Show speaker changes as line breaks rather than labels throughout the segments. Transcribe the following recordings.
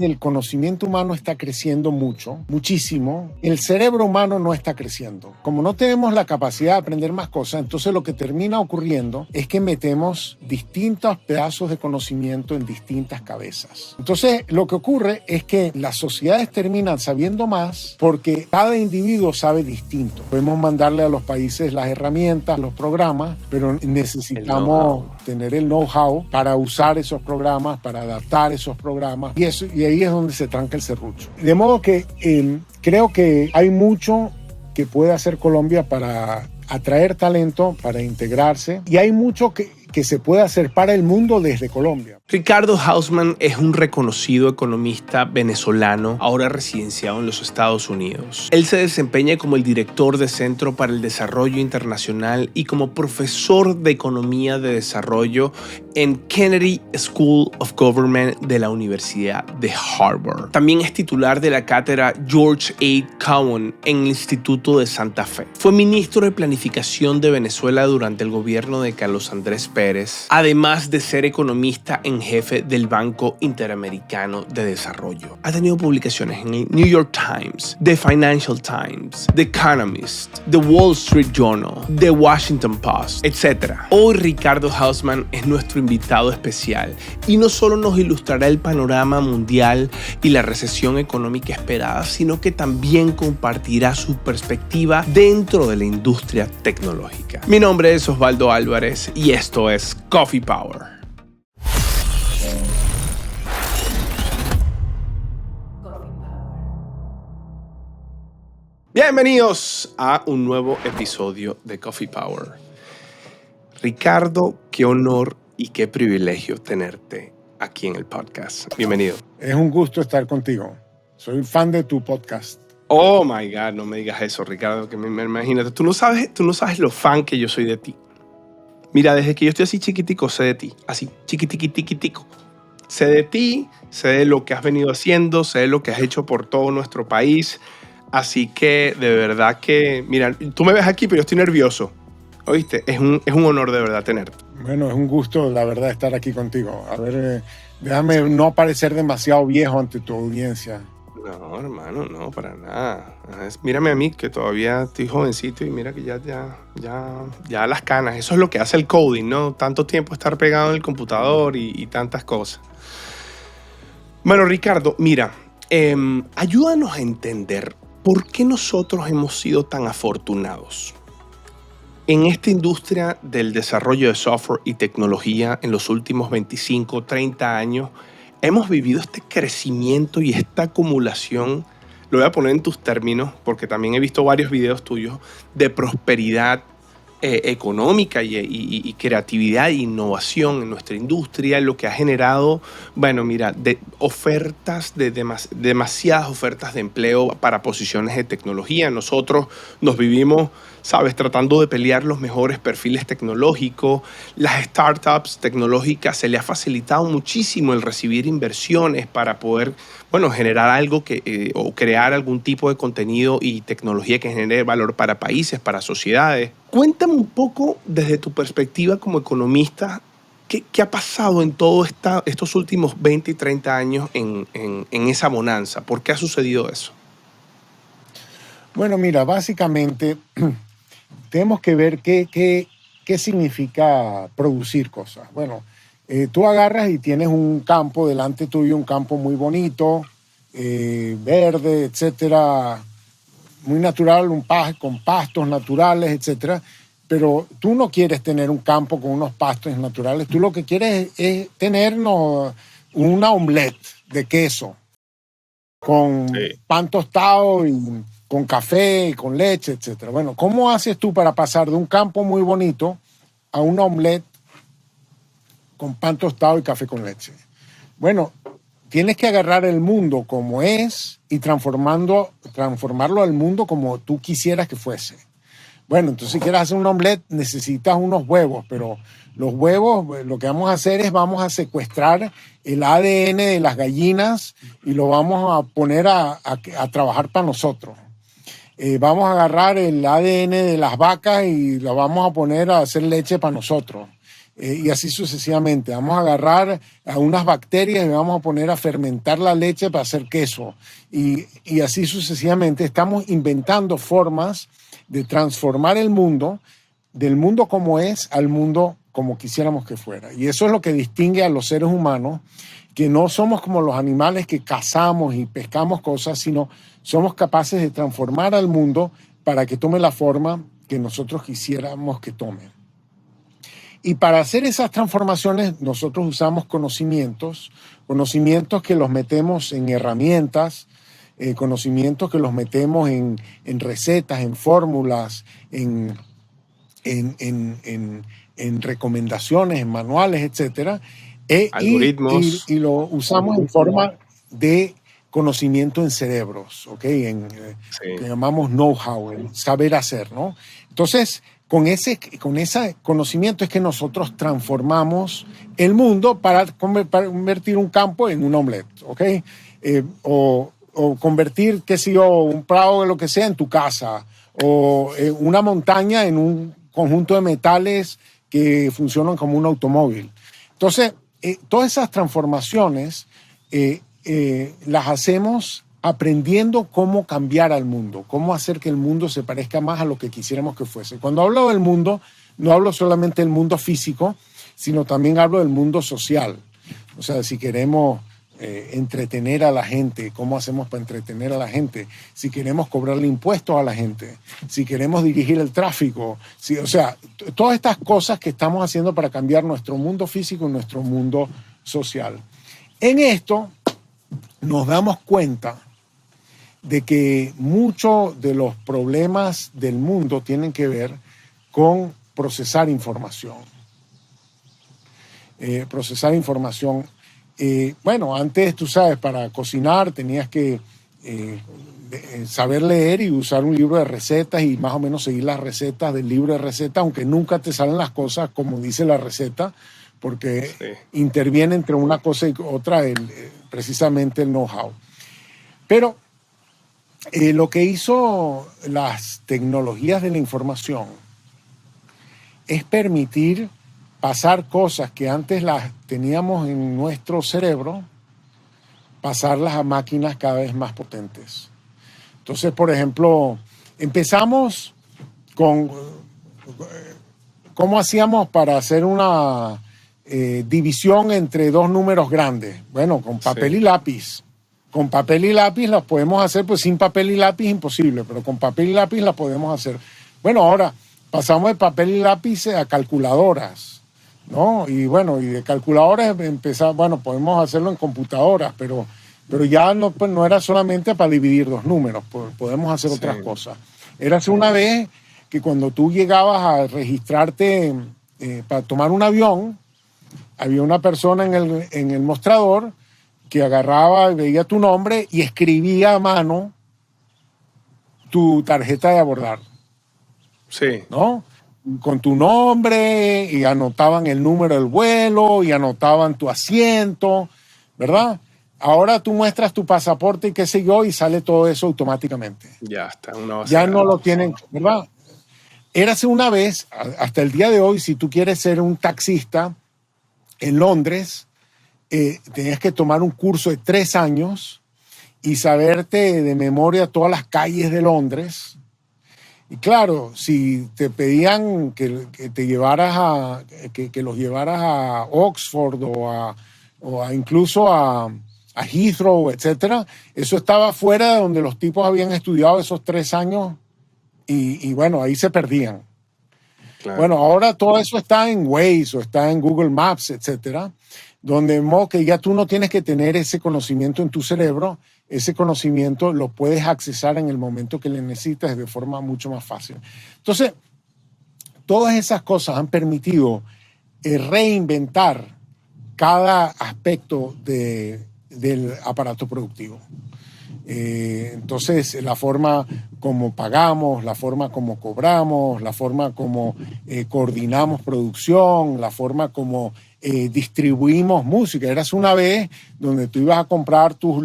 El conocimiento humano está creciendo mucho, muchísimo. El cerebro humano no está creciendo. Como no tenemos la capacidad de aprender más cosas, entonces lo que termina ocurriendo es que metemos distintos pedazos de conocimiento en distintas cabezas. Entonces lo que ocurre es que las sociedades terminan sabiendo más porque cada individuo sabe distinto. Podemos mandarle a los países las herramientas, los programas, pero necesitamos tener el know-how para usar esos programas, para adaptar esos programas, y ahí es donde se tranca el serrucho. De modo que creo que hay mucho que puede hacer Colombia para atraer talento, para integrarse, y hay mucho que se puede hacer para el mundo desde Colombia.
Ricardo Hausmann es un reconocido economista venezolano, ahora residenciado en los Estados Unidos. Él se desempeña como el director de Centro para el Desarrollo Internacional y como profesor de Economía de Desarrollo en Kennedy School of Government de la Universidad de Harvard. También es titular de la cátedra George A. Cowan en el Instituto de Santa Fe. Fue ministro de Planificación de Venezuela durante el gobierno de Carlos Andrés Pérez, además de ser economista en jefe del Banco Interamericano de Desarrollo. Ha tenido publicaciones en el New York Times, The Financial Times, The Economist, The Wall Street Journal, The Washington Post, etc. Hoy Ricardo Hausmann es nuestro invitado especial y no solo nos ilustrará el panorama mundial y la recesión económica esperada, sino que también compartirá su perspectiva dentro de la industria tecnológica. Mi nombre es Osvaldo Álvarez y esto es Coffee Power. Bienvenidos a un nuevo episodio de Coffee Power. Ricardo, qué honor y qué privilegio tenerte aquí en el podcast. Bienvenido.
Es un gusto estar contigo. Soy fan de tu podcast.
Oh my God, no me digas eso, Ricardo, que imagínate. Tú no sabes lo fan que yo soy de ti. Mira, desde que yo estoy así chiquitico, sé de ti. Así, chiquitico. Sé de ti, sé de lo que has venido haciendo, sé de lo que has hecho por todo nuestro país. Así que, de verdad que, mira, tú me ves aquí, pero yo estoy nervioso. ¿Oíste? Es un honor de verdad tenerte.
Bueno, es un gusto, la verdad, estar aquí contigo. A ver, déjame no parecer demasiado viejo ante tu audiencia.
No, hermano, no, para nada. Mírame a mí, que todavía estoy jovencito y mira que ya las canas. Eso es lo que hace el coding, ¿no? Tanto tiempo estar pegado en el computador y tantas cosas. Bueno, Ricardo, mira, ayúdanos a entender por qué nosotros hemos sido tan afortunados en esta industria del desarrollo de software y tecnología en los últimos 25, 30 años. Hemos vivido este crecimiento y esta acumulación, lo voy a poner en tus términos, porque también he visto varios videos tuyos, de prosperidad económica y creatividad e innovación en nuestra industria, lo que ha generado, bueno, mira, demasiadas ofertas de empleo para posiciones de tecnología. Nosotros nos vivimos, ¿sabes?, tratando de pelear los mejores perfiles tecnológicos. Las startups tecnológicas se le ha facilitado muchísimo el recibir inversiones para poder, bueno, generar algo o crear algún tipo de contenido y tecnología que genere valor para países, para sociedades. Cuéntame un poco desde tu perspectiva como economista, ¿qué ha pasado en todos estos últimos 20 y 30 años en esa bonanza? ¿Por qué ha sucedido eso?
Bueno, mira, básicamente tenemos que ver qué significa producir cosas. Bueno, tú agarras y tienes un campo delante tuyo, un campo muy bonito, verde, etcétera, muy natural, con pastos naturales, etcétera. Pero tú no quieres tener un campo con unos pastos naturales. Tú lo que quieres es tener una omelette de queso con pan tostado y con café, con leche, etcétera. Bueno, ¿cómo haces tú para pasar de un campo muy bonito a una omelette con pan tostado y café con leche? Bueno, tienes que agarrar el mundo como es y transformarlo al mundo como tú quisieras que fuese. Bueno, entonces si quieres hacer un omelette necesitas unos huevos, pero los huevos, lo que vamos a hacer es vamos a secuestrar el ADN de las gallinas y lo vamos a poner a trabajar para nosotros. Vamos a agarrar el ADN de las vacas y lo vamos a poner a hacer leche para nosotros. y así sucesivamente. Vamos a agarrar a unas bacterias y vamos a poner a fermentar la leche para hacer queso. Y así sucesivamente. Estamos inventando formas de transformar el mundo, del mundo como es al mundo como quisiéramos que fuera. Y eso es lo que distingue a los seres humanos, que no somos como los animales que cazamos y pescamos cosas, sino somos capaces de transformar al mundo para que tome la forma que nosotros quisiéramos que tome. Y para hacer esas transformaciones nosotros usamos conocimientos que los metemos en herramientas, conocimientos que los metemos en recetas, en fórmulas, en recomendaciones, en manuales, etcétera,
algoritmos.
Y lo usamos en forma de conocimiento en cerebros, ¿ok? Que llamamos know-how, el saber hacer, ¿no? Entonces, con ese conocimiento es que nosotros transformamos el mundo para convertir un campo en un omelette, ¿ok? O convertir, qué sé yo, un prado de lo que sea en tu casa, o una montaña en un conjunto de metales que funcionan como un automóvil. Entonces, todas esas transformaciones las hacemos aprendiendo cómo cambiar al mundo, cómo hacer que el mundo se parezca más a lo que quisiéramos que fuese. Cuando hablo del mundo, no hablo solamente del mundo físico, sino también hablo del mundo social. O sea, si queremos entretener a la gente, cómo hacemos para entretener a la gente, si queremos cobrarle impuestos a la gente, si queremos dirigir el tráfico, o sea, todas estas cosas que estamos haciendo para cambiar nuestro mundo físico y nuestro mundo social. En esto nos damos cuenta de que muchos de los problemas del mundo tienen que ver con procesar información. Bueno, antes, tú sabes, para cocinar tenías que saber leer y usar un libro de recetas y más o menos seguir las recetas del libro de recetas, aunque nunca te salen las cosas como dice la receta, porque interviene entre una cosa y otra precisamente el know-how. Pero lo que hizo las tecnologías de la información es permitir pasar cosas que antes las teníamos en nuestro cerebro, pasarlas a máquinas cada vez más potentes. Entonces, por ejemplo, empezamos con cómo hacíamos para hacer una división entre dos números grandes. Bueno, con papel y lápiz. Con papel y lápiz las podemos hacer, pues sin papel y lápiz imposible, pero con papel y lápiz las podemos hacer. Bueno, ahora pasamos de papel y lápiz a calculadoras, ¿no? Y bueno, y de calculadoras empezar, bueno, podemos hacerlo en computadoras, pero ya no, pues no era solamente para dividir dos números, podemos hacer otras cosas. Érase una vez que cuando tú llegabas a registrarte para tomar un avión, había una persona en el mostrador que agarraba, veía tu nombre y escribía a mano tu tarjeta de abordar.
Sí.
¿No? Con tu nombre y anotaban el número del vuelo y anotaban tu asiento, ¿verdad? Ahora tú muestras tu pasaporte y qué sé yo y sale todo eso automáticamente.
Ya está.
Ya no lo tienen, ¿verdad? Érase una vez, hasta el día de hoy, si tú quieres ser un taxista en Londres, tenías que tomar un curso de 3 años y saberte de memoria todas las calles de Londres. Y claro, si te pedían que te llevaras que los llevaras a Oxford o incluso a Heathrow, etcétera, eso estaba fuera de donde los tipos habían estudiado esos 3 años y bueno, ahí se perdían. Claro. Bueno, ahora todo eso está en Waze o está en Google Maps, etcétera, donde que ya tú no tienes que tener ese conocimiento en tu cerebro, ese conocimiento lo puedes accesar en el momento que le necesitas de forma mucho más fácil. Entonces, todas esas cosas han permitido reinventar cada aspecto del aparato productivo. Entonces, la forma como pagamos, la forma como cobramos, la forma como coordinamos producción, la forma como distribuimos música. Eras una vez donde tú ibas a comprar tus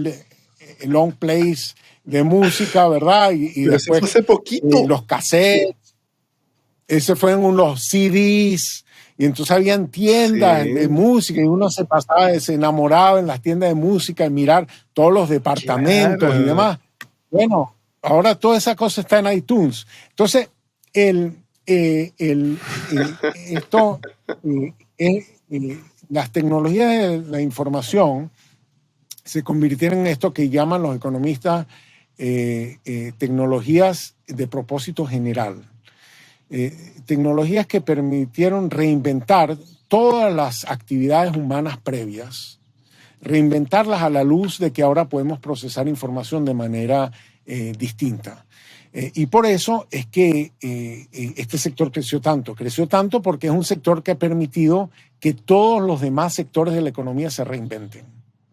long plays de música, ¿verdad? Y después
hace poquito.
Los cassettes, ese fue en los CDs, Y entonces habían tiendas de
Sí,
música y uno se pasaba, se enamoraba en las tiendas de música y mirar todos los departamentos y
claro.
demás. Bueno, ahora toda esa cosa está en iTunes. Entonces, el, esto, las tecnologías de la información se convirtieron en esto que llaman los economistas tecnologías de propósito general. Tecnologías que permitieron reinventar todas las actividades humanas previas, reinventarlas a la luz de que ahora podemos procesar información de manera distinta. Y por eso es que este sector creció tanto. Creció tanto porque es un sector que ha permitido que todos los demás sectores de la economía se reinventen.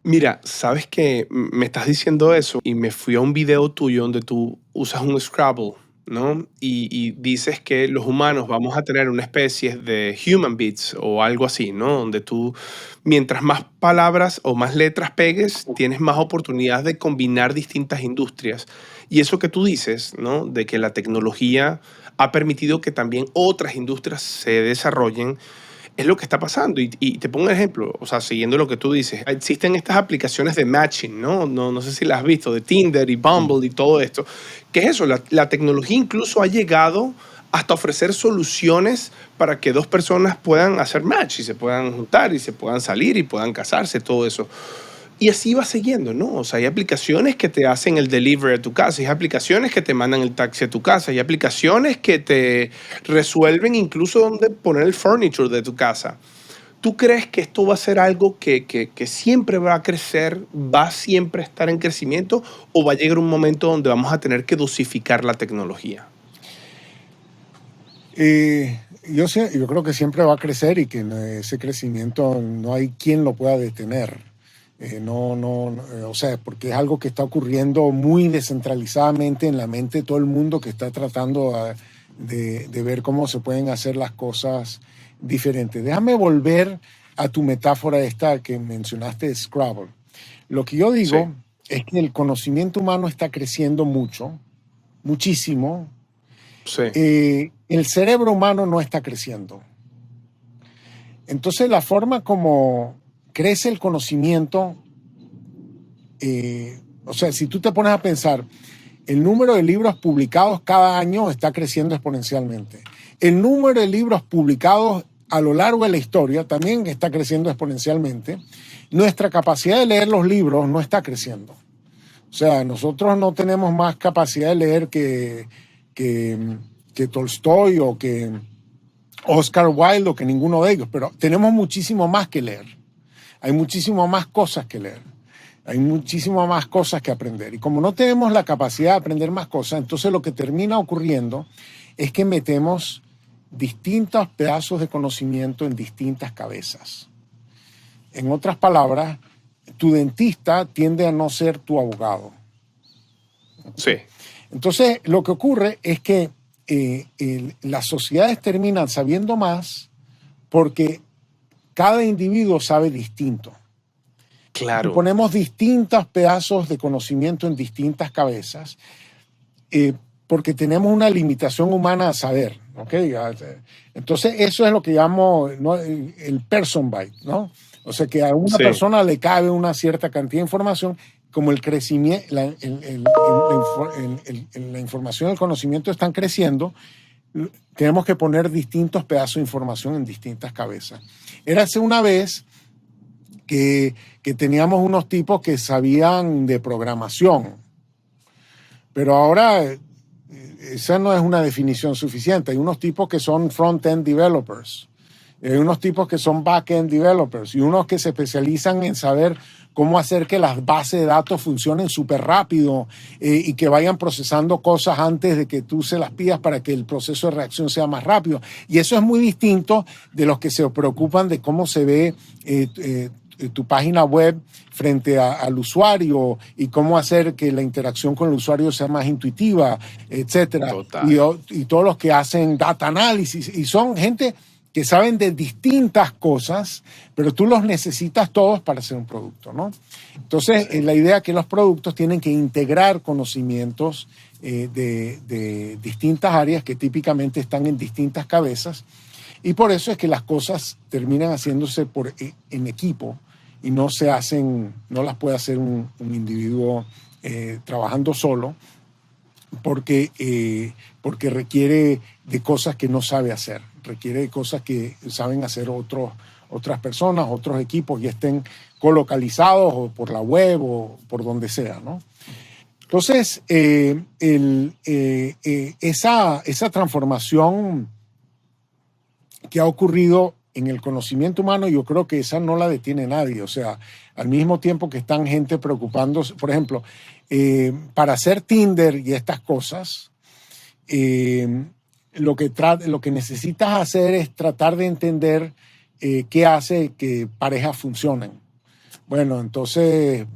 Mira, sabes que me estás diciendo eso y me fui a un video tuyo donde tú usas un Scrabble, ¿no? Y dices que los humanos vamos a tener una especie de human beats o algo así, ¿no? Donde tú, mientras más palabras o más letras pegues, tienes más oportunidades de combinar distintas industrias. Y eso que tú dices, ¿no? De que la tecnología ha permitido que también otras industrias se desarrollen es lo que está pasando. Y te pongo un ejemplo, o sea, siguiendo lo que tú dices, existen estas aplicaciones de matching, ¿no? No sé si las has visto, de Tinder y Bumble y todo esto. ¿Qué es eso? La tecnología incluso ha llegado hasta ofrecer soluciones para que dos personas puedan hacer match y se puedan juntar y se puedan salir y puedan casarse, todo eso. Y así va siguiendo, ¿no? O sea, hay aplicaciones que te hacen el delivery a tu casa, hay aplicaciones que te mandan el taxi a tu casa, hay aplicaciones que te resuelven incluso dónde poner el furniture de tu casa. ¿Tú crees que esto va a ser algo que siempre va a crecer, va siempre a estar en crecimiento o va a llegar un momento donde vamos a tener que dosificar la tecnología?
Yo creo que siempre va a crecer y que ese crecimiento no hay quien lo pueda detener. O sea, porque es algo que está ocurriendo muy descentralizadamente en la mente de todo el mundo que está tratando de ver cómo se pueden hacer las cosas diferentes. Déjame volver a tu metáfora esta que mencionaste, Scrabble. Lo que yo
Sí,
digo es que el conocimiento humano está creciendo mucho, muchísimo.
sí,
El cerebro humano no está creciendo. Entonces, la forma como crece el conocimiento, o sea, si tú te pones a pensar, el número de libros publicados cada año está creciendo exponencialmente. El número de libros publicados a lo largo de la historia también está creciendo exponencialmente. Nuestra capacidad de leer los libros no está creciendo. O sea, nosotros no tenemos más capacidad de leer que Tolstoy o que Oscar Wilde o que ninguno de ellos, pero tenemos muchísimo más que leer. Hay muchísimo más cosas que leer. Hay muchísimo más cosas que aprender. Y como no tenemos la capacidad de aprender más cosas, entonces lo que termina ocurriendo es que metemos distintos pedazos de conocimiento en distintas cabezas. En otras palabras, tu dentista tiende a no ser tu abogado.
sí,
Entonces, lo que ocurre es que las sociedades terminan sabiendo más porque cada individuo sabe distinto. Y
claro.
ponemos distintos pedazos de conocimiento en distintas cabezas porque tenemos una limitación humana a saber. ¿Okay? Entonces, eso es lo que llamo, ¿no?, el person byte, ¿no? O sea, que a una
Sí,
persona le cabe una cierta cantidad de información, como el crecimiento, la información y el conocimiento están creciendo, tenemos que poner distintos pedazos de información en distintas cabezas. Érase una vez que teníamos unos tipos que sabían de programación, pero ahora esa no es una definición suficiente. Hay unos tipos que son front-end developers, hay unos tipos que son back-end developers y unos que se especializan en saber cómo hacer que las bases de datos funcionen súper rápido y que vayan procesando cosas antes de que tú se las pidas para que el proceso de reacción sea más rápido. Y eso es muy distinto de los que se preocupan de cómo se ve tu página web frente al usuario y cómo hacer que la interacción con el usuario sea más intuitiva, etcétera.
total.
Y todos los que hacen data análisis y son gente que saben de distintas cosas, pero tú los necesitas todos para hacer un producto, ¿no? Entonces,
Sí.
la idea es que los productos tienen que integrar conocimientos de distintas áreas que típicamente están en distintas cabezas Y por eso es que las cosas terminan haciéndose en equipo y no las puede hacer un individuo trabajando solo, porque requiere de cosas que no sabe hacer, requiere de cosas que saben hacer otras personas, otros equipos, y estén colocalizados o por la web o por donde sea, ¿no? Entonces, esa transformación que ha ocurrido en el conocimiento humano, yo creo que esa no la detiene nadie. O sea, al mismo tiempo que están gente preocupándose, por ejemplo, para hacer Tinder y estas cosas, lo que necesitas hacer es tratar de entender qué hace que parejas funcionen. Bueno, entonces,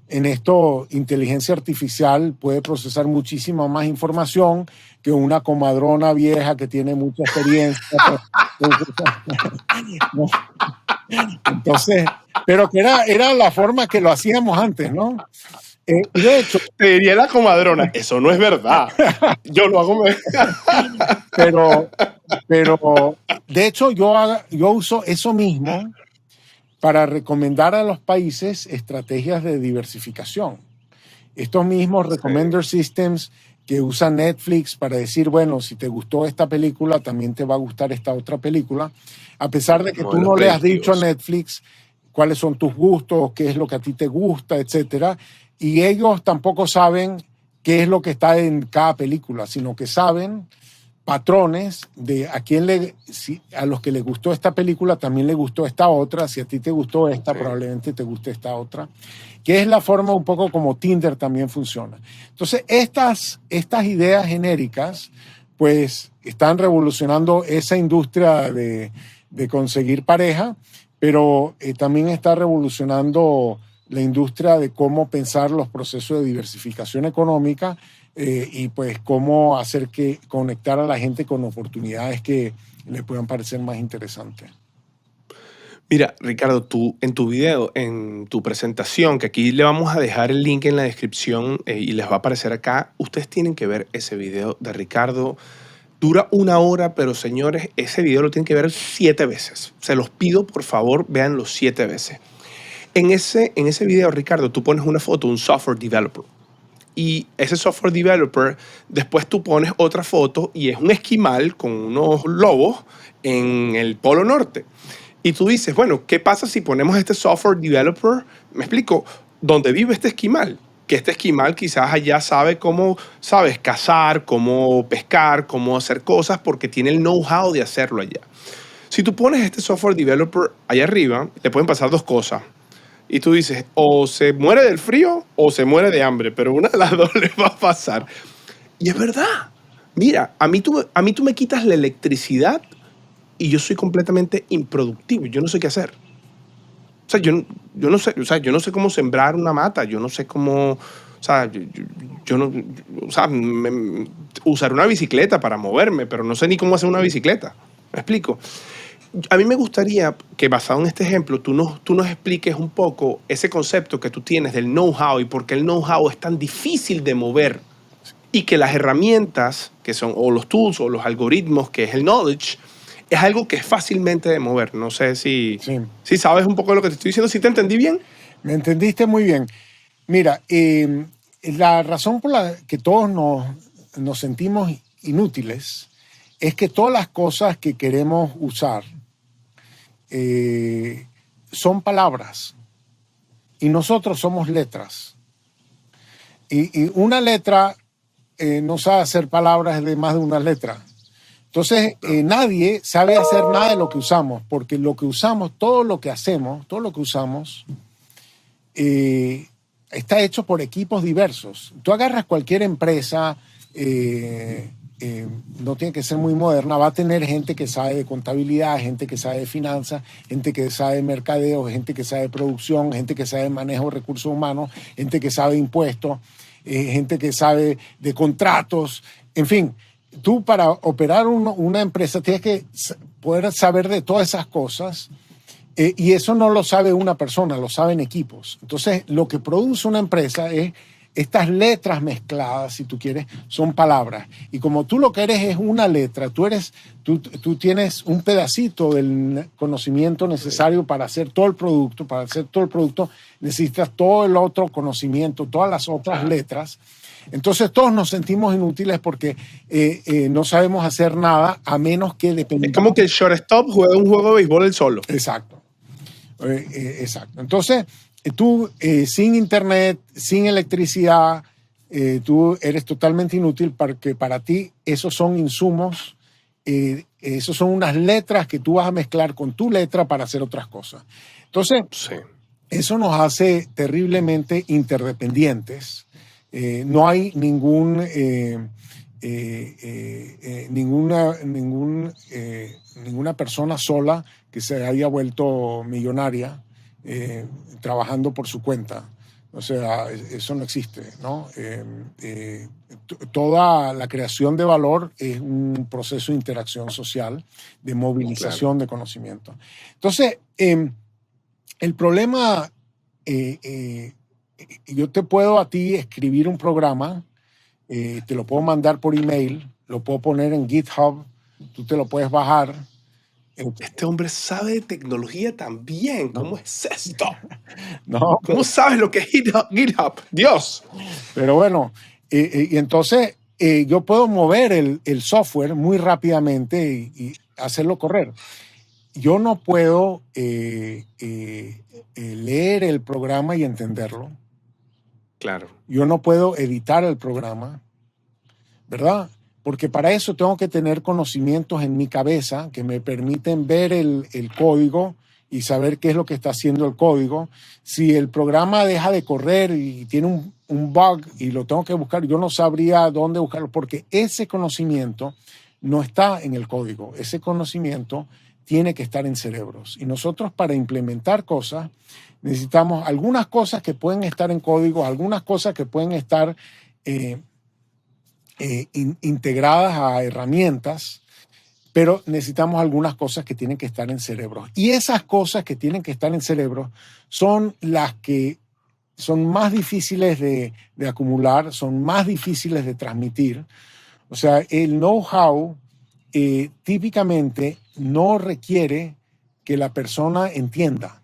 en esto, inteligencia artificial puede procesar muchísima más información que una comadrona vieja que tiene mucha experiencia. Entonces, pero que era la forma que lo hacíamos antes, ¿no? Y de hecho,
te diría la comadrona, eso no es verdad. Yo lo hago mejor.
pero de hecho yo uso eso mismo para recomendar a los países estrategias de diversificación. Estos mismos recommender systems que usa Netflix para decir, bueno, si te gustó esta película, también te va a gustar esta otra película, a pesar de que tú no le has dicho a Netflix cuáles son tus gustos, qué es lo que a ti te gusta, etcétera, y ellos tampoco saben qué es lo que está en cada película, sino que saben patrones de a los que les gustó esta película también les gustó esta otra, si a ti te gustó esta, probablemente te guste esta otra, que es la forma un poco como Tinder también funciona. Entonces, estas ideas genéricas pues están revolucionando esa industria de conseguir pareja, pero también está revolucionando la industria de cómo pensar los procesos de diversificación económica y pues cómo hacer que conectar a la gente con oportunidades que le puedan parecer más interesantes.
Mira, Ricardo, tú en tu video, en tu presentación, que aquí le vamos a dejar el link en la descripción y les va a aparecer acá, ustedes tienen que ver ese video de Ricardo. Dura 1 hora, pero señores, ese video lo tienen que ver 7 veces. Se los pido, por favor, véanlo 7 veces. En ese video, Ricardo, tú pones una foto de un software developer. Y ese software developer, después tú pones otra foto y es un esquimal con unos lobos en el Polo Norte. Y tú dices, bueno, ¿qué pasa si ponemos este software developer? Me explico, ¿dónde vive este esquimal? Que este esquimal quizás allá sabe cómo, sabes, cazar, cómo pescar, cómo hacer cosas porque tiene el know-how de hacerlo allá. Si tú pones este software developer allá arriba, le pueden pasar 2 cosas. Y tú dices, o se muere del frío o se muere de hambre, pero una de las 2 le va a pasar. Y es verdad. Mira, a mí tú me quitas la electricidad y yo soy completamente improductivo. Yo no sé qué hacer. O sea, yo no sé, o sea, yo no sé cómo sembrar una mata. Yo no sé cómo, o sea, yo no, o sea, usar una bicicleta para moverme, pero no sé ni cómo hacer una bicicleta. ¿Me explico? A mí me gustaría que, basado en este ejemplo, tú nos expliques un poco ese concepto que tú tienes del know-how y por qué el know-how es tan difícil de mover y que las herramientas, que son o los tools o los algoritmos, que es el knowledge, es algo que es fácilmente de mover. No sé si sabes un poco de lo que te estoy diciendo, si te entendí bien.
Me entendiste muy bien. Mira, la razón por la que todos nos sentimos inútiles es que todas las cosas que queremos usar son palabras y nosotros somos letras. Y una letra no sabe hacer palabras de más de una letra. Entonces, nadie sabe hacer nada de lo que usamos, porque lo que usamos, todo lo que hacemos, todo lo que usamos, está hecho por equipos diversos. Tú agarras cualquier empresa, no tiene que ser muy moderna, va a tener gente que sabe de contabilidad, gente que sabe de finanzas, gente que sabe de mercadeo, gente que sabe de producción, gente que sabe de manejo de recursos humanos, gente que sabe de impuestos, gente que sabe de contratos, en fin. Tú para operar una empresa tienes que poder saber de todas esas cosas y eso no lo sabe una persona, lo saben equipos. Entonces, lo que produce una empresa es estas letras mezcladas, si tú quieres, son palabras. Y como tú lo que eres es una letra, tú tienes un pedacito del conocimiento necesario para hacer todo el producto. Para hacer todo el producto necesitas todo el otro conocimiento, todas las otras letras. Entonces todos nos sentimos inútiles porque no sabemos hacer nada a menos que dependamos.
Es como que el shortstop juega un juego de béisbol él solo.
Exacto. Exacto. Entonces, tú sin internet, sin electricidad, tú eres totalmente inútil porque para ti esos son insumos, esos son unas letras que tú vas a mezclar con tu letra para hacer otras cosas. Entonces,
Sí.
eso nos hace terriblemente interdependientes. No hay ninguna persona sola que se haya vuelto millonaria trabajando por su cuenta. O sea, eso no existe, ¿no? Toda la creación de valor es un proceso de interacción social, de movilización de conocimiento. Entonces, el problema, yo te puedo a ti escribir un programa, te lo puedo mandar por email, lo puedo poner en GitHub, tú te lo puedes bajar.
Este hombre sabe de tecnología también. ¿Cómo es esto?
No,
¿Cómo sabes lo que es GitHub? Dios.
pero bueno, y entonces yo puedo mover el software muy rápidamente y hacerlo correr. Yo no puedo leer el programa y entenderlo.
Claro.
Yo no puedo editar el programa, ¿verdad? Porque para eso tengo que tener conocimientos en mi cabeza que me permiten ver el código y saber qué es lo que está haciendo el código. Si el programa deja de correr y tiene un bug y lo tengo que buscar, yo no sabría dónde buscarlo porque ese conocimiento no está en el código. Ese conocimiento tiene que estar en cerebros. Y nosotros para implementar cosas necesitamos algunas cosas que pueden estar en código, algunas cosas que pueden estar integradas a herramientas, pero necesitamos algunas cosas que tienen que estar en cerebros. Y esas cosas que tienen que estar en cerebros son las que son más difíciles de acumular, son más difíciles de transmitir. O sea, el know-how típicamente no requiere que la persona entienda.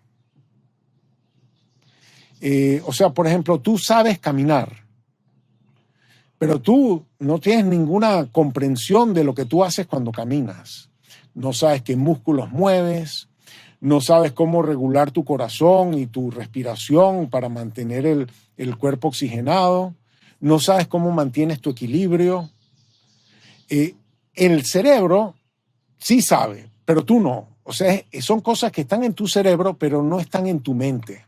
O sea, por ejemplo, tú sabes caminar, pero tú no tienes ninguna comprensión de lo que tú haces cuando caminas. No sabes qué músculos mueves, no sabes cómo regular tu corazón y tu respiración para mantener el cuerpo oxigenado, no sabes cómo mantienes tu equilibrio. El cerebro sí sabe, pero tú no. O sea, son cosas que están en tu cerebro, pero no están en tu mente.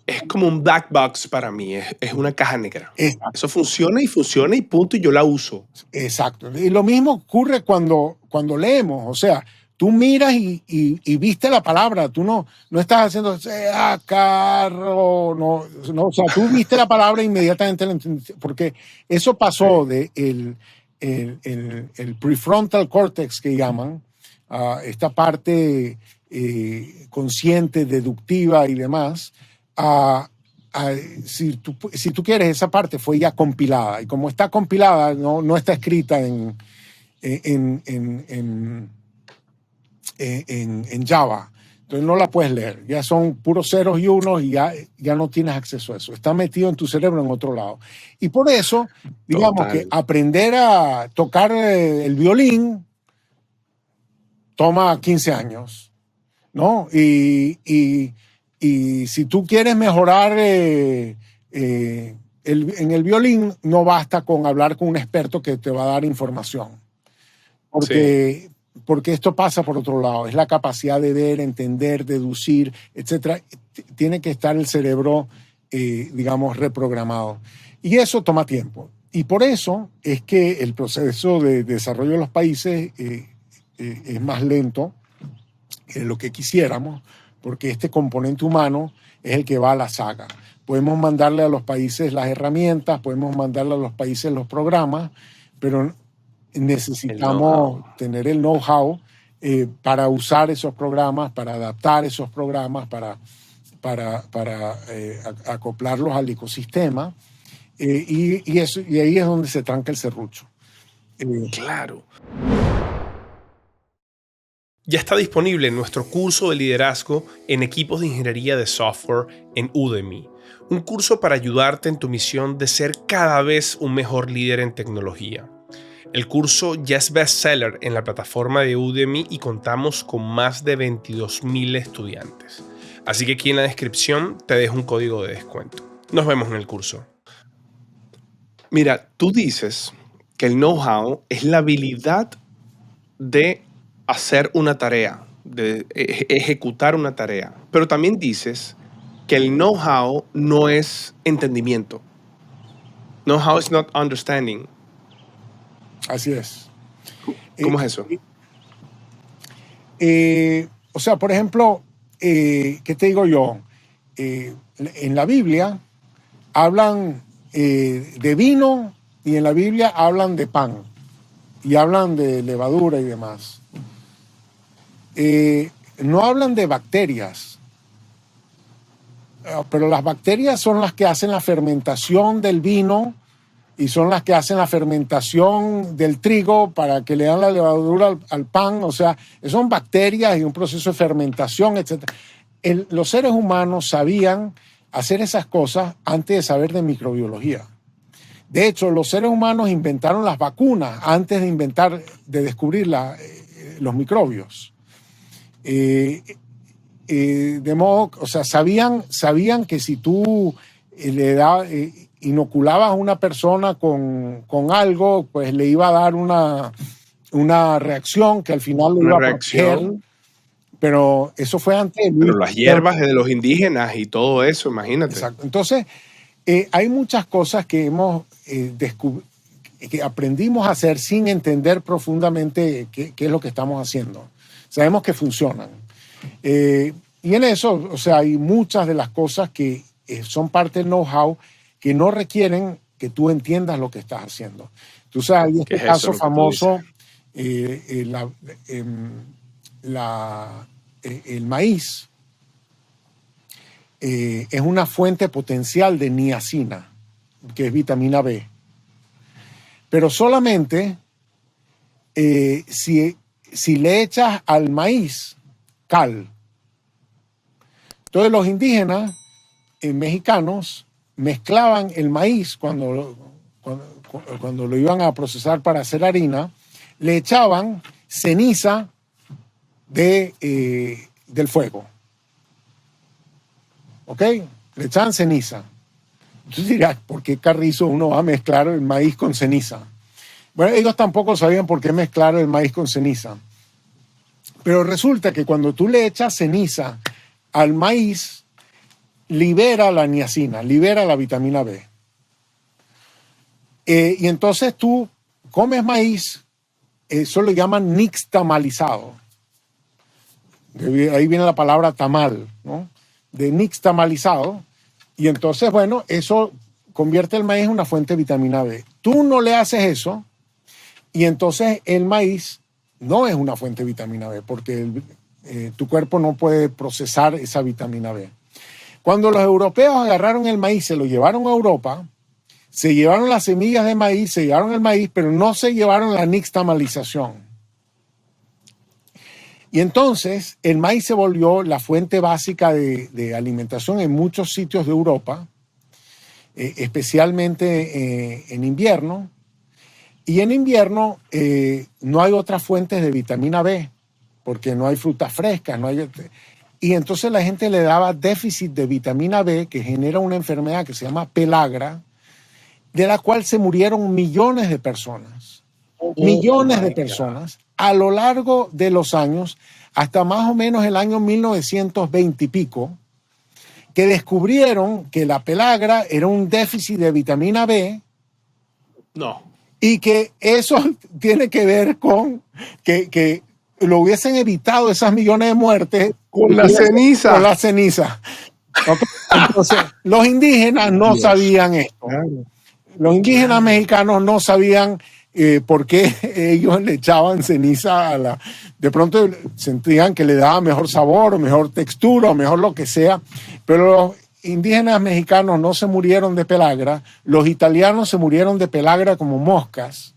Es como un black box para mí, es una caja negra.
Exacto.
Eso funciona y punto, y yo la uso.
Exacto. Y lo mismo ocurre cuando leemos. O sea, tú miras y viste la palabra. Tú no estás haciendo carro. No, o sea, tú viste la palabra e inmediatamente la entendiste. Porque eso pasó de el prefrontal cortex que llaman, esta parte consciente, deductiva y demás. Si tú quieres, esa parte fue ya compilada. Y como está compilada, no está escrita en Java. Entonces no la puedes leer. Ya son puros ceros y unos y ya no tienes acceso a eso. Está metido en tu cerebro en otro lado. Y por eso, digamos que aprender a tocar el violín toma 15 años, ¿no? Y si tú quieres mejorar en el violín, no basta con hablar con un experto que te va a dar información. Porque esto pasa por otro lado. Es la capacidad de ver, entender, deducir, etc. Tiene que estar el cerebro, digamos, reprogramado. Y eso toma tiempo. Y por eso es que el proceso de desarrollo de los países es más lento que lo que quisiéramos, porque este componente humano es el que va a la saga. Podemos mandarle a los países las herramientas, podemos mandarle a los países los programas, pero necesitamos tener el know-how para usar esos programas, para adaptar esos programas, para acoplarlos al ecosistema. y ahí es donde se tranca el serrucho.
Claro. Ya está disponible nuestro curso de liderazgo en equipos de ingeniería de software en Udemy. Un curso para ayudarte en tu misión de ser cada vez un mejor líder en tecnología. El curso ya es bestseller en la plataforma de Udemy y contamos con más de 22,000 estudiantes. Así que aquí en la descripción te dejo un código de descuento. Nos vemos en el curso. Mira, tú dices que el know-how es la habilidad de hacer una tarea, de ejecutar una tarea. Pero también dices que el know-how no es entendimiento. Know-how is not understanding.
Así es.
¿Cómo es eso?
O sea, por ejemplo, ¿qué te digo yo? En la Biblia hablan de vino y en la Biblia hablan de pan y hablan de levadura y demás. No hablan de bacterias, pero las bacterias son las que hacen la fermentación del vino y son las que hacen la fermentación del trigo para que le dan la levadura al pan. O sea, son bacterias y un proceso de fermentación, etc. Los seres humanos sabían hacer esas cosas antes de saber de microbiología. De hecho, los seres humanos inventaron las vacunas antes de descubrir los microbios. De modo, o sea, sabían que si tú inoculabas a una persona con algo, pues le iba a dar una reacción que al final lo iba a proteger. Pero eso fue antes.
Pero las hierbas de los indígenas y todo eso, imagínate.
Exacto. Entonces, hay muchas cosas que que aprendimos a hacer sin entender profundamente qué es lo que estamos haciendo. Sabemos que funcionan. Y en eso, o sea, hay muchas de las cosas que son parte del know-how que no requieren que tú entiendas lo que estás haciendo. Tú sabes, hay este caso famoso, el maíz es una fuente potencial de niacina, que es vitamina B. Pero solamente si le echas al maíz cal. Entonces los indígenas mexicanos mezclaban el maíz cuando lo iban a procesar para hacer harina, le echaban ceniza del fuego. ¿Ok? Le echaban ceniza. Entonces dirás, ¿por qué carrizo uno va a mezclar el maíz con ceniza? Bueno, ellos tampoco sabían por qué mezclar el maíz con ceniza. Pero resulta que cuando tú le echas ceniza al maíz, libera la niacina, libera la vitamina B. Y entonces tú comes maíz, eso lo llaman nixtamalizado. Ahí viene la palabra tamal, ¿no? De nixtamalizado. Y entonces, bueno, eso convierte el maíz en una fuente de vitamina B. Tú no le haces eso y entonces el maíz no es una fuente de vitamina B porque tu cuerpo no puede procesar esa vitamina B. Cuando los europeos agarraron el maíz, se lo llevaron a Europa, se llevaron las semillas de maíz, se llevaron el maíz, pero no se llevaron la nixtamalización. Y entonces el maíz se volvió la fuente básica de alimentación en muchos sitios de Europa, especialmente en invierno. Y en invierno no hay otras fuentes de vitamina B, porque no hay frutas frescas, y entonces la gente le daba déficit de vitamina B, que genera una enfermedad que se llama pelagra, de la cual se murieron millones de personas. Millones de personas a lo largo de los años, hasta más o menos el año 1920 y pico, que descubrieron que la pelagra era un déficit de vitamina B.
No.
Y que eso tiene que ver con que lo hubiesen evitado esas millones de muertes
con la ceniza.
Con la ceniza. ¿Okay? Entonces, los indígenas no sabían esto. Los indígenas mexicanos no sabían por qué ellos le echaban ceniza a la... De pronto sentían que le daba mejor sabor, o mejor textura, o mejor lo que sea. Pero los indígenas mexicanos no se murieron de pelagra, los italianos se murieron de pelagra como moscas,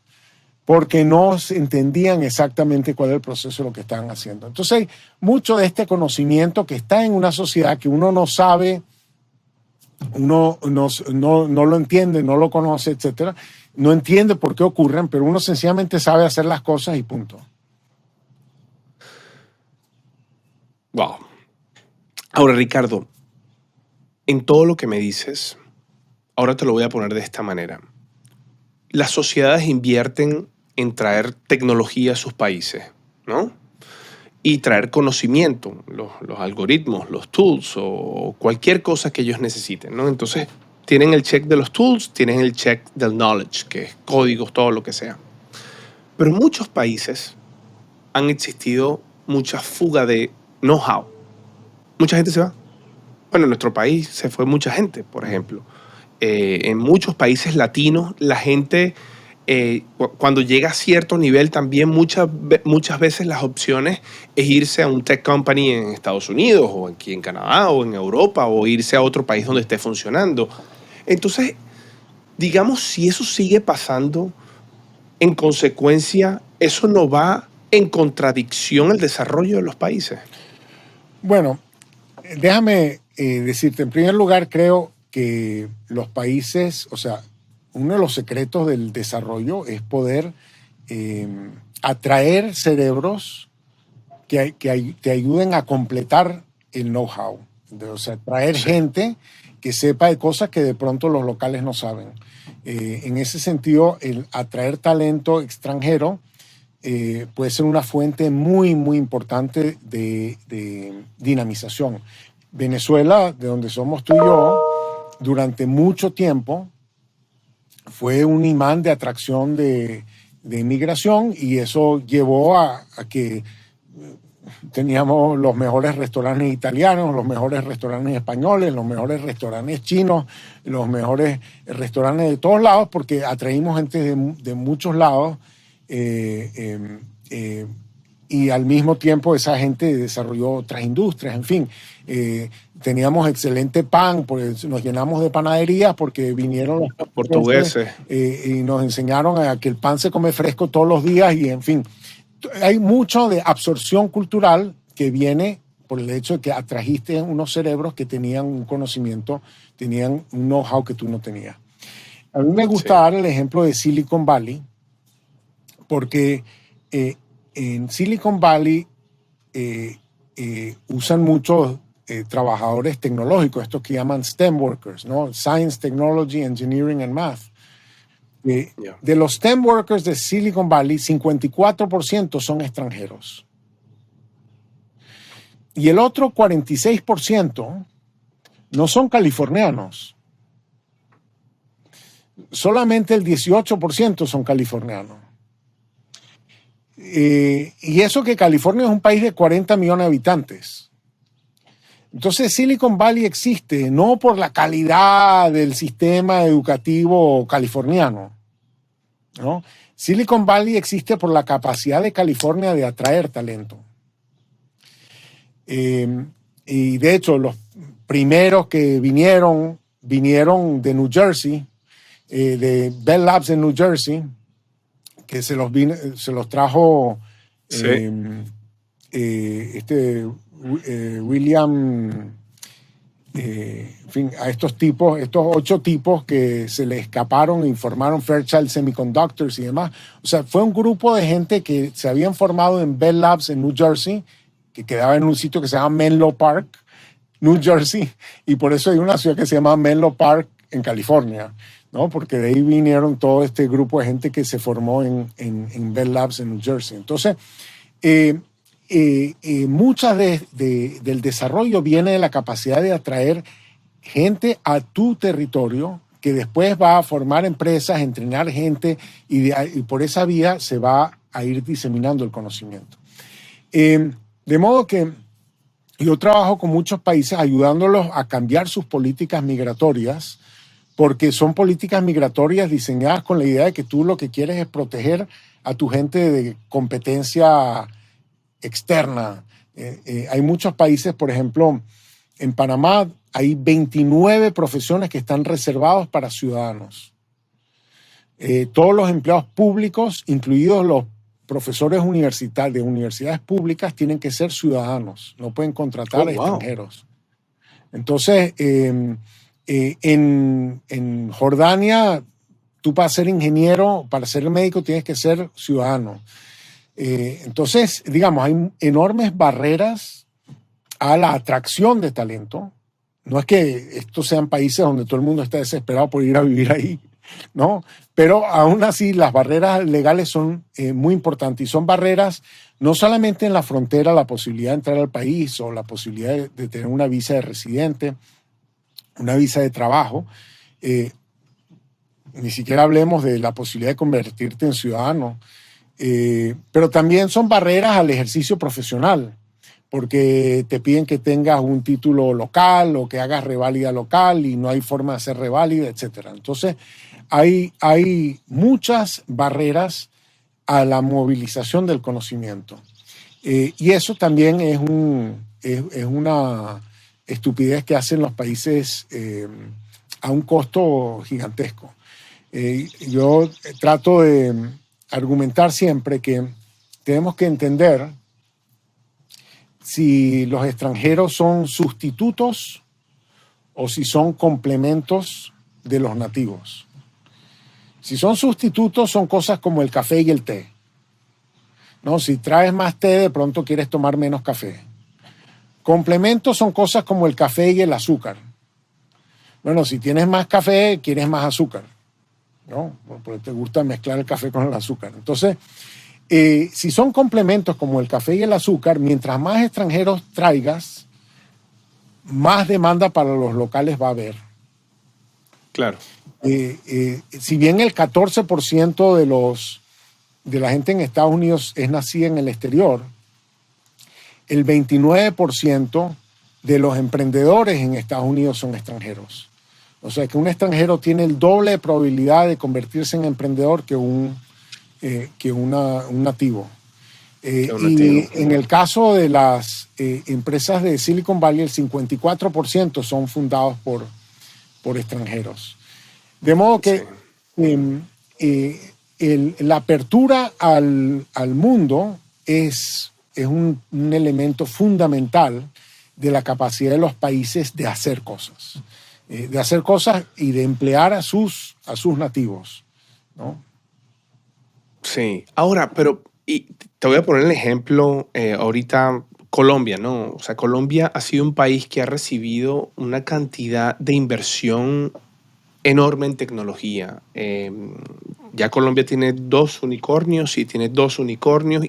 porque no entendían exactamente cuál era el proceso de lo que estaban haciendo. Entonces, mucho de este conocimiento que está en una sociedad que uno no sabe, uno no lo entiende, no lo conoce, etcétera, no entiende por qué ocurren, pero uno sencillamente sabe hacer las cosas y punto.
Wow. Ahora, Ricardo, en todo lo que me dices, ahora te lo voy a poner de esta manera. Las sociedades invierten en traer tecnología a sus países, ¿no? Y traer conocimiento, los algoritmos, los tools o cualquier cosa que ellos necesiten, ¿no? Entonces, tienen el check de los tools, tienen el check del knowledge, que es códigos, todo lo que sea. Pero en muchos países han existido mucha fuga de know-how. Mucha gente se va. Bueno, en nuestro país se fue mucha gente, por ejemplo. En muchos países latinos, la gente, cuando llega a cierto nivel, también muchas veces las opciones es irse a un tech company en Estados Unidos, o aquí en Canadá, o en Europa, o irse a otro país donde esté funcionando. Entonces, digamos, si eso sigue pasando, en consecuencia, eso no va en contradicción al desarrollo de los países.
Bueno, déjame decirte, en primer lugar, creo que los países, o sea, uno de los secretos del desarrollo es poder atraer cerebros que te ayuden a completar el know-how. O sea, traer gente que sepa de cosas que de pronto los locales no saben. En ese sentido, el atraer talento extranjero puede ser una fuente muy, muy importante de dinamización. Venezuela, de donde somos tú y yo, durante mucho tiempo fue un imán de atracción de inmigración, y eso llevó a que teníamos los mejores restaurantes italianos, los mejores restaurantes españoles, los mejores restaurantes chinos, los mejores restaurantes de todos lados, porque atraímos gente de muchos lados. Y al mismo tiempo esa gente desarrolló otras industrias, en fin. Teníamos excelente pan, pues nos llenamos de panaderías porque vinieron los
portugueses
y nos enseñaron a que el pan se come fresco todos los días, y en fin. Hay mucho de absorción cultural que viene por el hecho de que atrajiste unos cerebros que tenían un conocimiento, tenían un know-how que tú no tenías. A mí me gusta dar el ejemplo de Silicon Valley, porque en Silicon Valley usan muchos trabajadores tecnológicos, estos que llaman STEM workers, ¿no? Science, Technology, Engineering and Math. De los STEM workers de Silicon Valley, 54% son extranjeros. Y el otro 46% no son californianos. Solamente el 18% son californianos. Y eso que California es un país de 40 millones de habitantes. Entonces Silicon Valley existe no por la calidad del sistema educativo californiano, ¿no? Silicon Valley existe por la capacidad de California de atraer talento. Y de hecho los primeros que vinieron de New Jersey, de Bell Labs en New Jersey, que se los trajo William, en fin, a estos 8 tipos que se le escaparon y formaron Fairchild Semiconductors y demás. O sea, fue un grupo de gente que se habían formado en Bell Labs en New Jersey, que quedaba en un sitio que se llama Menlo Park, New Jersey, y por eso hay una ciudad que se llama Menlo Park en California, ¿no? Porque de ahí vinieron todo este grupo de gente que se formó en Bell Labs en New Jersey. Entonces, muchas del desarrollo viene de la capacidad de atraer gente a tu territorio, que después va a formar empresas, entrenar gente, y por esa vía se va a ir diseminando el conocimiento. De modo que yo trabajo con muchos países ayudándolos a cambiar sus políticas migratorias, porque son políticas migratorias diseñadas con la idea de que tú lo que quieres es proteger a tu gente de competencia externa. Hay muchos países, por ejemplo, en Panamá hay 29 profesiones que están reservadas para ciudadanos. Todos los empleados públicos, incluidos los profesores universitarios de universidades públicas, tienen que ser ciudadanos, no pueden contratar a extranjeros. Entonces, en Jordania, tú para ser ingeniero, para ser médico, tienes que ser ciudadano. Entonces, digamos, hay enormes barreras a la atracción de talento. No es que estos sean países donde todo el mundo está desesperado por ir a vivir ahí, ¿no? Pero aún así las barreras legales son muy importantes, y son barreras no solamente en la frontera, la posibilidad de entrar al país o la posibilidad de tener una visa de residente, una visa de trabajo, ni siquiera hablemos de la posibilidad de convertirte en ciudadano, pero también son barreras al ejercicio profesional, porque te piden que tengas un título local o que hagas reválida local y no hay forma de hacer reválida, etc. Entonces, hay muchas barreras a la movilización del conocimiento. Y eso también es una estupidez que hacen los países a un costo gigantesco. Yo trato de argumentar siempre que tenemos que entender si los extranjeros son sustitutos o si son complementos de los nativos. Si son sustitutos, son cosas como el café y el té, ¿no? Si traes más té, de pronto quieres tomar menos café. Complementos son cosas como el café y el azúcar. Bueno, si tienes más café, quieres más azúcar, ¿no? Porque te gusta mezclar el café con el azúcar. Entonces, si son complementos como el café y el azúcar, mientras más extranjeros traigas, más demanda para los locales va a haber.
Claro.
Si bien el 14% de la gente en Estados Unidos es nacida en el exterior, el 29% de los emprendedores en Estados Unidos son extranjeros. O sea que un extranjero tiene el doble de probabilidad de convertirse en emprendedor que un nativo. Y en el caso de las empresas de Silicon Valley, el 54% son fundados por extranjeros. De modo que la apertura al mundo es un elemento fundamental de la capacidad de los países de hacer cosas. Y de emplear a sus nativos, ¿no?
Sí. Ahora, pero te voy a poner el ejemplo ahorita, Colombia, ¿no? O sea, Colombia ha sido un país que ha recibido una cantidad de inversión enorme en tecnología. Ya Colombia tiene 2 unicornios, y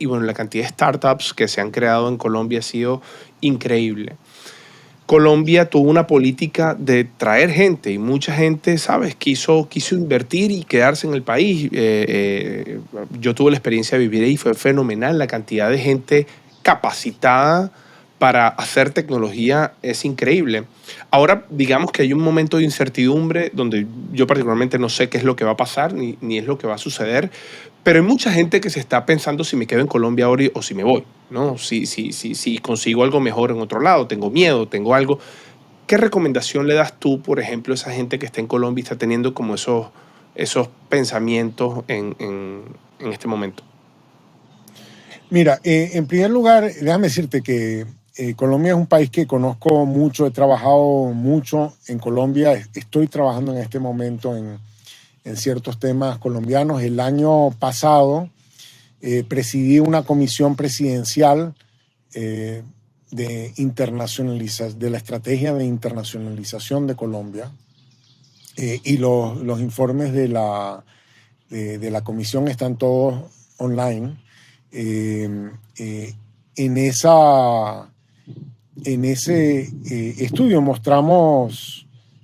bueno, la cantidad de startups que se han creado en Colombia ha sido increíble. Colombia tuvo una política de traer gente y mucha gente, ¿sabes? Quiso invertir y quedarse en el país. Yo tuve la experiencia de vivir ahí, fue fenomenal. La cantidad de gente capacitada para hacer tecnología es increíble. Ahora, digamos que hay un momento de incertidumbre donde yo particularmente no sé qué es lo que va a pasar ni es lo que va a suceder, pero hay mucha gente que se está pensando si me quedo en Colombia ahora o si me voy, ¿no? Si consigo algo mejor en otro lado, tengo miedo, tengo algo. ¿Qué recomendación le das tú, por ejemplo, a esa gente que está en Colombia y está teniendo como esos pensamientos en este momento?
Mira, en primer lugar, déjame decirte que Colombia es un país que conozco mucho, he trabajado mucho en Colombia, estoy trabajando en este momento en ciertos temas colombianos. El año pasado presidí una comisión presidencial de la estrategia de internacionalización de Colombia, y los informes de la comisión están todos online. En ese estudio mostramos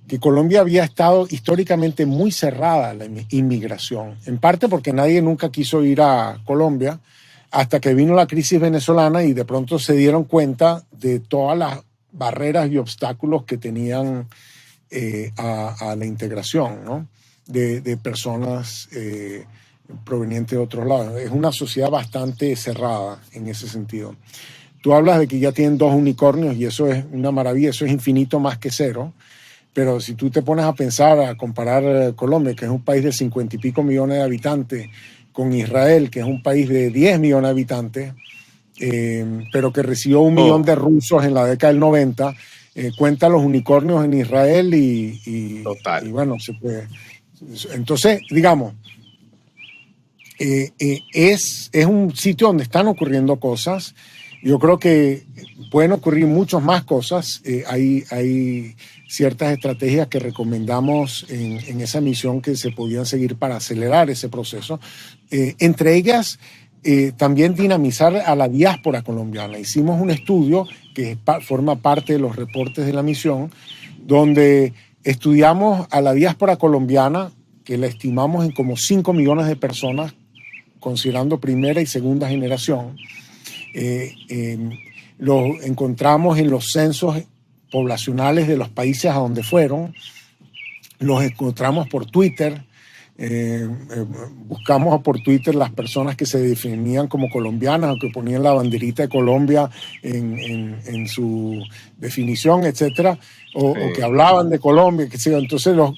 que Colombia había estado históricamente muy cerrada a la inmigración, en parte porque nadie nunca quiso ir a Colombia hasta que vino la crisis venezolana y de pronto se dieron cuenta de todas las barreras y obstáculos que tenían a la integración, ¿no? de personas provenientes de otros lados. Es una sociedad bastante cerrada en ese sentido. tú hablas de que ya tienen 2 unicornios y eso es una maravilla, eso es infinito más que cero. Pero si tú te pones a pensar, a comparar Colombia, que es un país de 50 y pico millones de habitantes, con Israel, que es un país de 10 millones de habitantes, pero que recibió 1 millón de rusos en la década del 90, cuenta los unicornios en Israel y
Total.
bueno, se puede. Entonces, digamos, es un sitio donde están ocurriendo cosas. Yo creo que pueden ocurrir muchas más cosas. Hay ciertas estrategias que recomendamos en esa misión que se podían seguir para acelerar ese proceso. Entre ellas, también dinamizar a la diáspora colombiana. Hicimos un estudio que forma parte de los reportes de la misión, donde estudiamos a la diáspora colombiana, que la estimamos en como 5 millones de personas, considerando primera y segunda generación. Lo encontramos en los censos poblacionales de los países a donde fueron, los encontramos por Twitter, buscamos por Twitter las personas que se definían como colombianas o que ponían la banderita de Colombia en su definición, etcétera, o que hablaban de Colombia, que sea. Entonces los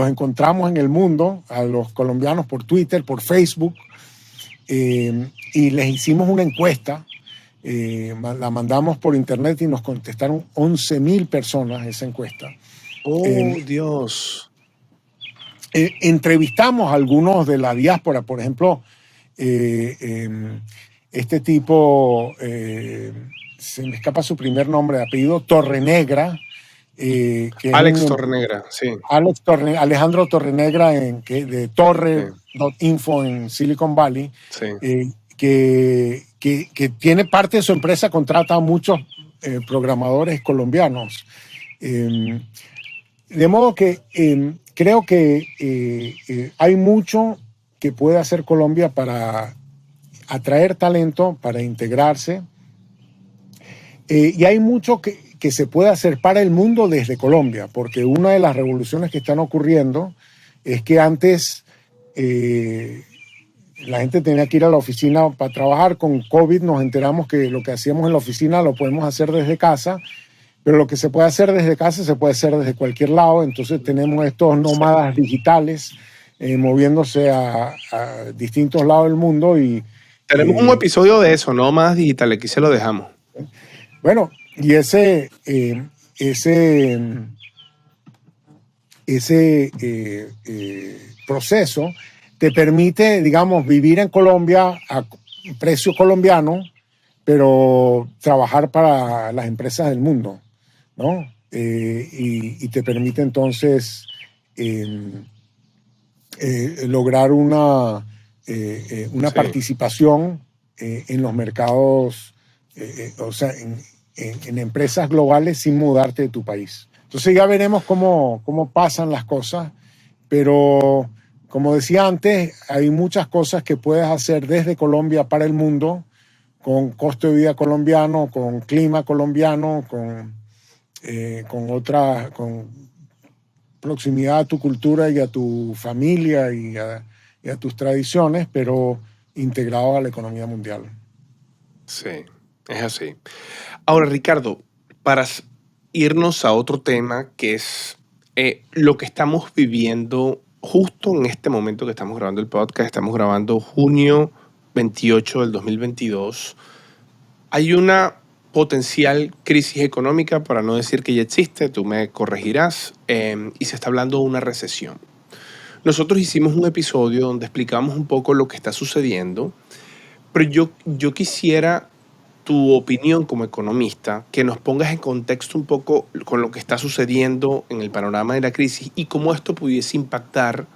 encontramos en el mundo, a los colombianos por Twitter, por Facebook, y les hicimos una encuesta. La mandamos por internet y nos contestaron 11,000 personas esa encuesta.
¡Oh, Dios!
Entrevistamos a algunos de la diáspora, por ejemplo, este tipo, se me escapa su primer nombre de apellido, Torrenegra.
Alex Torrenegra, sí.
Alejandro Torrenegra, de Torre.info en Silicon Valley,
sí.
Que tiene parte de su empresa, contrata a muchos programadores colombianos. De modo que creo que hay mucho que puede hacer Colombia para atraer talento, para integrarse, y hay mucho que se puede hacer para el mundo desde Colombia, porque una de las revoluciones que están ocurriendo es que antes la gente tenía que ir a la oficina para trabajar. Con COVID nos enteramos que lo que hacíamos en la oficina lo podemos hacer desde casa, pero lo que se puede hacer desde casa se puede hacer desde cualquier lado. Entonces tenemos estos nómadas digitales moviéndose a distintos lados del mundo.
Tenemos un episodio de eso, nómadas digitales, aquí se lo dejamos.
Bueno, y ese proceso te permite, digamos, vivir en Colombia a precio colombiano, pero trabajar para las empresas del mundo, ¿no? Y te permite entonces lograr una participación en los mercados, o sea, en empresas globales sin mudarte de tu país. Entonces ya veremos cómo pasan las cosas, pero como decía antes, hay muchas cosas que puedes hacer desde Colombia para el mundo, con costo de vida colombiano, con clima colombiano, con proximidad a tu cultura y a tu familia y a tus tradiciones, pero integrado a la economía mundial.
Sí, es así. Ahora, Ricardo, para irnos a otro tema que es lo que estamos viviendo justo en este momento que estamos grabando el podcast, estamos grabando junio 28 del 2022, hay una potencial crisis económica, para no decir que ya existe, tú me corregirás, y se está hablando de una recesión. Nosotros hicimos un episodio donde explicamos un poco lo que está sucediendo, pero yo quisiera tu opinión como economista, que nos pongas en contexto un poco con lo que está sucediendo en el panorama de la crisis y cómo esto pudiese impactar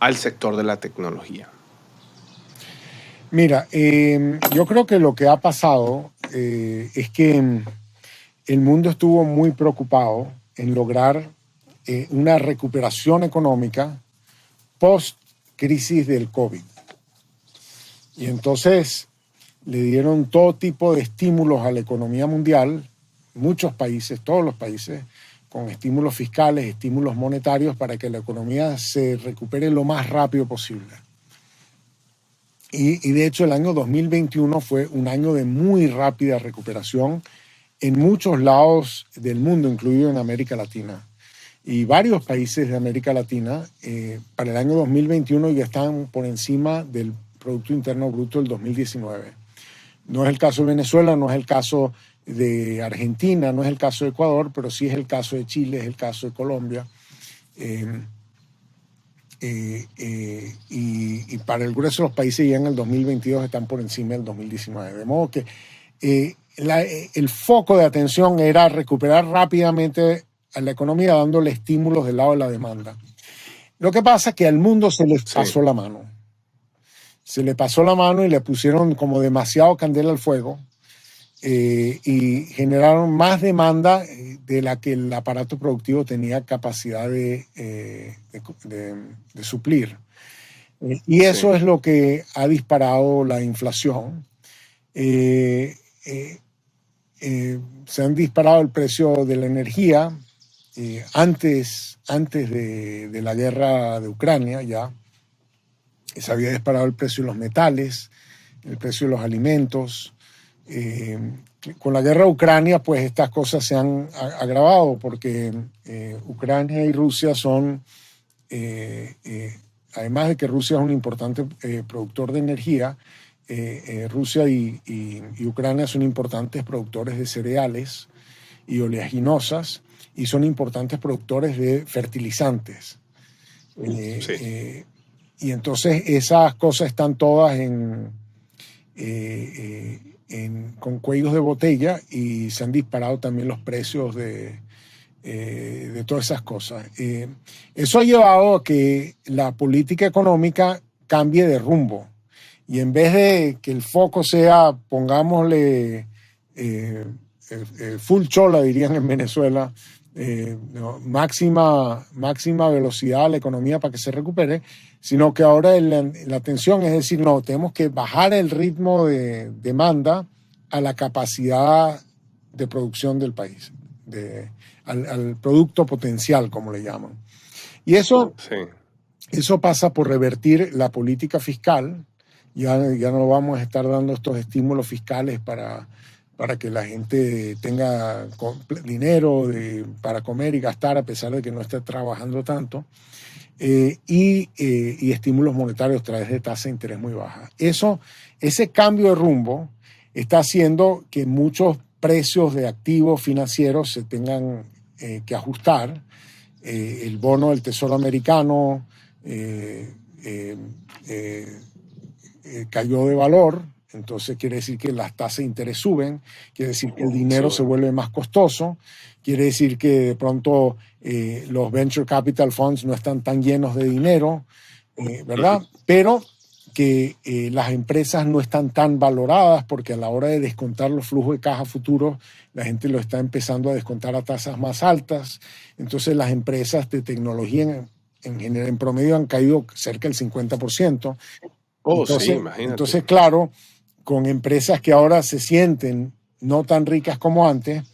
al sector de la tecnología.
Mira, yo creo que lo que ha pasado es que el mundo estuvo muy preocupado en lograr una recuperación económica post-crisis del COVID. Y entonces le dieron todo tipo de estímulos a la economía mundial, muchos países, todos los países, con estímulos fiscales, estímulos monetarios para que la economía se recupere lo más rápido posible. Y de hecho el año 2021 fue un año de muy rápida recuperación en muchos lados del mundo, incluido en América Latina. Y varios países de América Latina para el año 2021 ya están por encima del Producto Interno Bruto del 2019. No es el caso de Venezuela, no es el caso de Argentina, no es el caso de Ecuador, pero sí es el caso de Chile, es el caso de Colombia. Y para el grueso de los países ya en el 2022 están por encima del 2019. De modo que el foco de atención era recuperar rápidamente a la economía dándole estímulos del lado de la demanda. Lo que pasa es que al mundo se les pasó la mano. Se le pasó la mano y le pusieron como demasiado candela al fuego y generaron más demanda de la que el aparato productivo tenía capacidad de suplir. Y eso es lo que ha disparado la inflación. Se han disparado el precio de la energía antes de la guerra de Ucrania ya. Se había disparado el precio de los metales, el precio de los alimentos. Con la guerra de Ucrania, pues estas cosas se han agravado porque Ucrania y Rusia son, además de que Rusia es un importante productor de energía, Rusia y Ucrania son importantes productores de cereales y oleaginosas y son importantes productores de fertilizantes. Y entonces esas cosas están todas con cuellos de botella y se han disparado también los precios de todas esas cosas. Eso ha llevado a que la política económica cambie de rumbo y en vez de que el foco sea, pongámosle full chola, dirían en Venezuela, máxima velocidad a la economía para que se recupere, sino que ahora la atención es decir, no, tenemos que bajar el ritmo de demanda a la capacidad de producción del país, al producto potencial, como le llaman. Y eso pasa por revertir la política fiscal. Ya no vamos a estar dando estos estímulos fiscales para que la gente tenga dinero para comer y gastar a pesar de que no esté trabajando tanto. Y estímulos monetarios a través de tasa de interés muy baja. Ese cambio de rumbo está haciendo que muchos precios de activos financieros se tengan que ajustar. El bono del Tesoro americano cayó de valor, entonces quiere decir que las tasas de interés suben, quiere decir que el dinero se vuelve más costoso, quiere decir que de pronto los venture capital funds no están tan llenos de dinero, ¿verdad? Pero que las empresas no están tan valoradas porque a la hora de descontar los flujos de caja futuros, la gente lo está empezando a descontar a tasas más altas. Entonces las empresas de tecnología en promedio han caído cerca del 50%. Entonces, claro, con empresas que ahora se sienten no tan ricas como antes,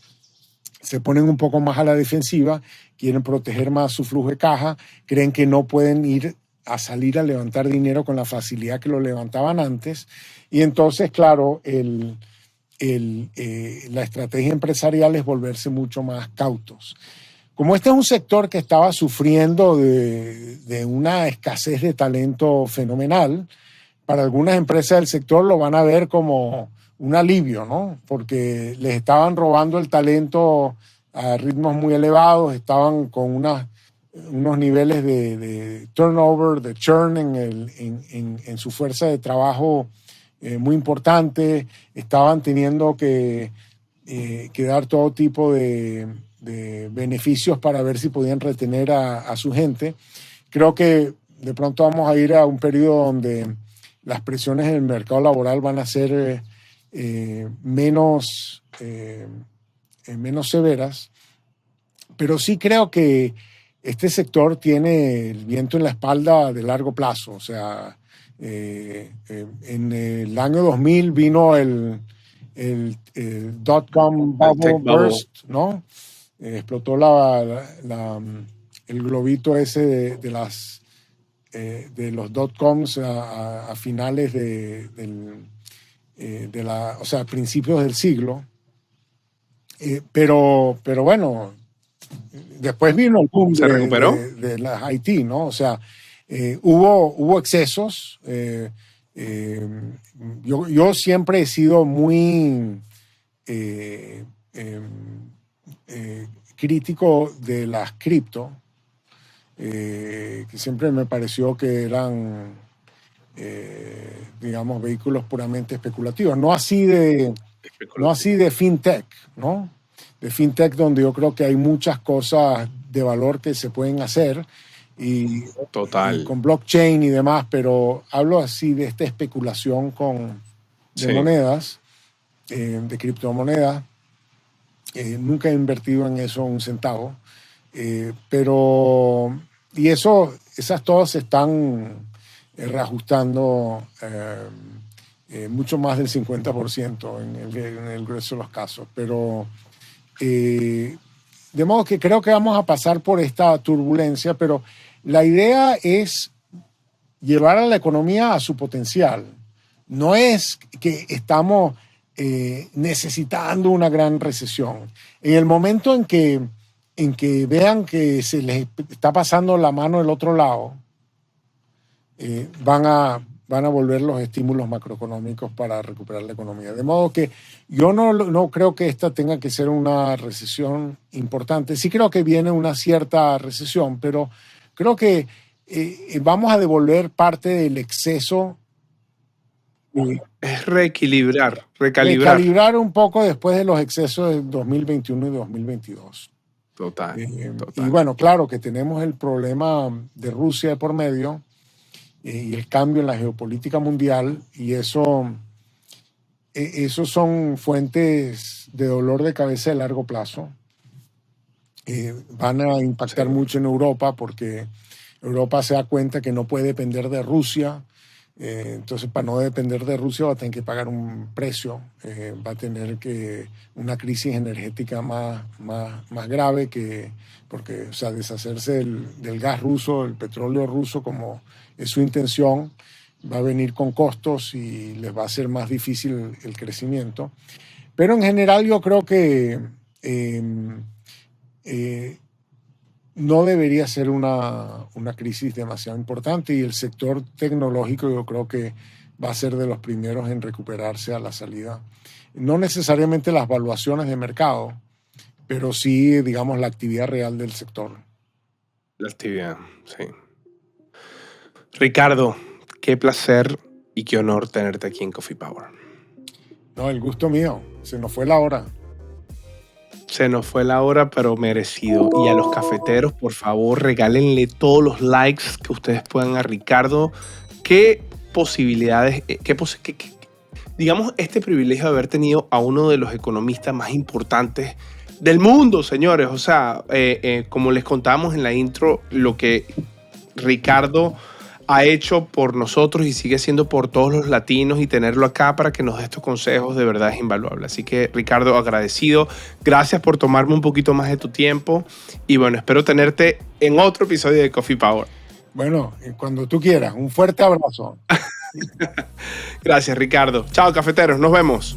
se ponen un poco más a la defensiva, quieren proteger más su flujo de caja, creen que no pueden salir a levantar dinero con la facilidad que lo levantaban antes. Y entonces, claro, la estrategia empresarial es volverse mucho más cautos. Como este es un sector que estaba sufriendo de una escasez de talento fenomenal, para algunas empresas del sector lo van a ver como un alivio, ¿no? Porque les estaban robando el talento a ritmos muy elevados, estaban con unos niveles de turnover, de churn en su fuerza de trabajo muy importante, estaban teniendo que dar todo tipo de beneficios para ver si podían retener a su gente. Creo que de pronto vamos a ir a un periodo donde las presiones en el mercado laboral van a ser menos severas, pero sí creo que este sector tiene el viento en la espalda de largo plazo. O sea, en el año 2000 vino el dot-com bubble burst, ¿no? Explotó el globito ese de las de los dot-coms a finales o sea, principios del siglo. Pero bueno, después vino el boom
¿Se recuperó?
de las Haití, ¿no? O sea, hubo excesos. Yo siempre he sido muy crítico de las cripto, que siempre me pareció que eran, digamos, vehículos puramente especulativos. No así de fintech, ¿no? De fintech, donde yo creo que hay muchas cosas de valor que se pueden hacer y con blockchain y demás, pero hablo así de esta especulación de monedas, de criptomonedas. Nunca he invertido en eso un centavo, pero esas todas se están reajustando mucho más del 50% en el grueso de los casos, pero de modo que creo que vamos a pasar por esta turbulencia, pero la idea es llevar a la economía a su potencial. No es que estamos necesitando una gran recesión. En el momento en que vean que se les está pasando la mano del otro lado, van a volver los estímulos macroeconómicos para recuperar la economía. De modo que yo no creo que esta tenga que ser una recesión importante. Sí creo que viene una cierta recesión, pero creo que vamos a devolver parte del exceso.
Es recalibrar.
Recalibrar un poco después de los excesos de 2021 y 2022.
Total.
Y bueno, claro que tenemos el problema de Rusia de por medio, y el cambio en la geopolítica mundial, y eso son fuentes de dolor de cabeza de largo plazo. Van a impactar mucho en Europa, porque Europa se da cuenta que no puede depender de Rusia. Entonces, para no depender de Rusia va a tener que pagar un precio, va a tener una crisis energética más grave, porque, o sea, deshacerse del gas ruso, del petróleo ruso, como es su intención, va a venir con costos y les va a ser más difícil el crecimiento. Pero en general yo creo que no debería ser una crisis demasiado importante, y el sector tecnológico yo creo que va a ser de los primeros en recuperarse a la salida. No necesariamente las valuaciones de mercado, pero sí, digamos, la actividad real del sector.
La actividad, sí. Ricardo, qué placer y qué honor tenerte aquí en Coffee Power.
No, el gusto mío. Se nos fue la hora.
Se nos fue la hora, pero merecido. Y a los cafeteros, por favor, regálenle todos los likes que ustedes puedan a Ricardo. ¿Qué posibilidades, digamos, este privilegio de haber tenido a uno de los economistas más importantes del mundo, señores? O sea, como les contábamos en la intro, lo que Ricardo ha hecho por nosotros y sigue siendo por todos los latinos, y tenerlo acá para que nos dé estos consejos de verdad es invaluable. Así que, Ricardo, agradecido. Gracias por tomarme un poquito más de tu tiempo, y bueno, espero tenerte en otro episodio de Coffee Power.
Bueno, cuando tú quieras. Un fuerte abrazo.
Gracias, Ricardo. Chao, cafeteros. Nos vemos.